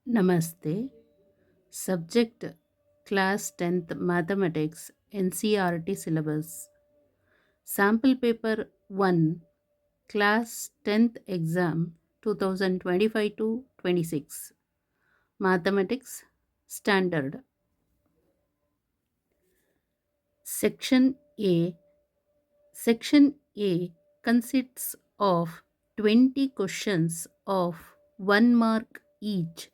Namaste. Subject Class 10th Mathematics NCERT syllabus. Sample paper 1 Class 10th exam 2025 to 26. Mathematics Standard. Section A. Section A consists of 20 questions of 1 mark each.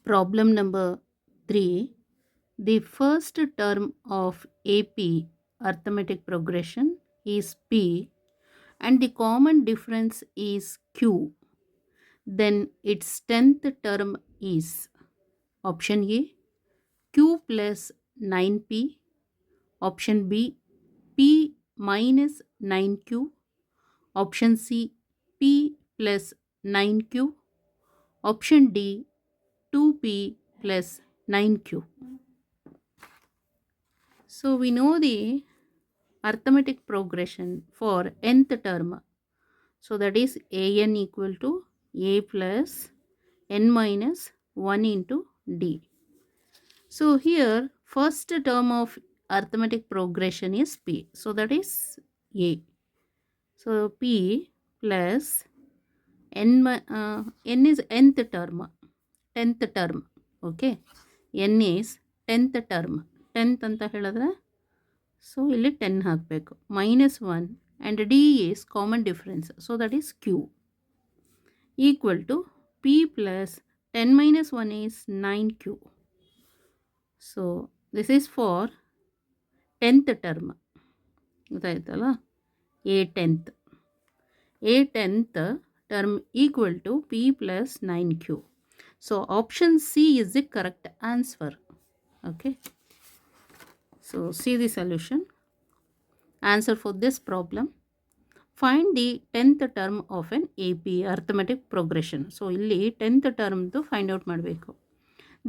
Problem number 3. The first term of AP arithmetic progression is P and the common difference is Q. Then its 10th term is option A Q plus 9P, option B P minus 9Q, option C P plus 9Q, option D 2P plus 9Q. So we know the arithmetic progression for nth term. So that is an equal to a plus n minus 1 into d. So here first term of arithmetic progression is p. So that is a. So p plus n is nth term. 10th term. Okay. n is 10th term. 10th ಅಂತ ಹೇಳಿದ್ರೆ so ಇಲ್ಲಿ 10 ಹಾಕಬೇಕು minus 1 and d is common difference so that is q equal to p plus 10 minus 1 is 9q. So this is for 10th term ಗೊತ್ತಾಯ್ತಲ್ಲ ಎ 10th term equal to p plus 9q. So option C is the correct answer. Okay. So see the solution. Answer for this problem. Find the 10th term of an AP arithmetic progression. So ಇಲ್ಲಿ 10th term find out ಮಾಡಬೇಕು.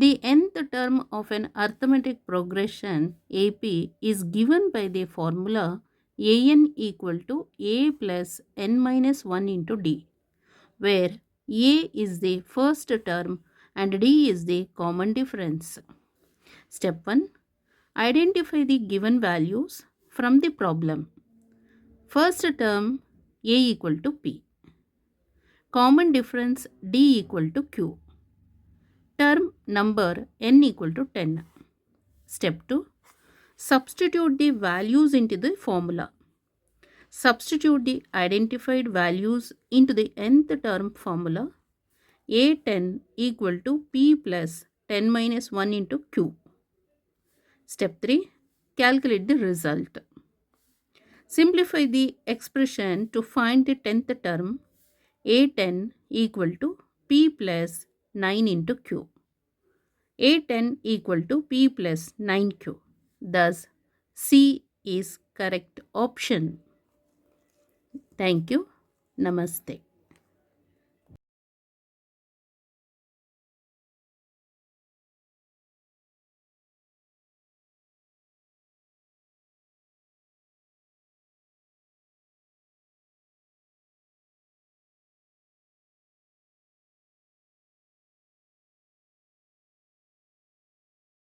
The nth term of an arithmetic progression AP is given by the formula an equal to a plus n minus 1 into d, where a is the first term and d is the common difference. Step 1. Identify the given values from the problem. First term a equal to p. Common difference d equal to q. Term number n equal to 10. Step 2. Substitute the values into the formula. Substitute the identified values into the nth term formula. A10 equal to p plus 10 minus 1 into q. Step 3. Calculate the result. Simplify the expression to find the 10th term. A10 equal to p plus 9 into q. A10 equal to p plus 9q. Thus, C is correct option. Thank you. Namaste.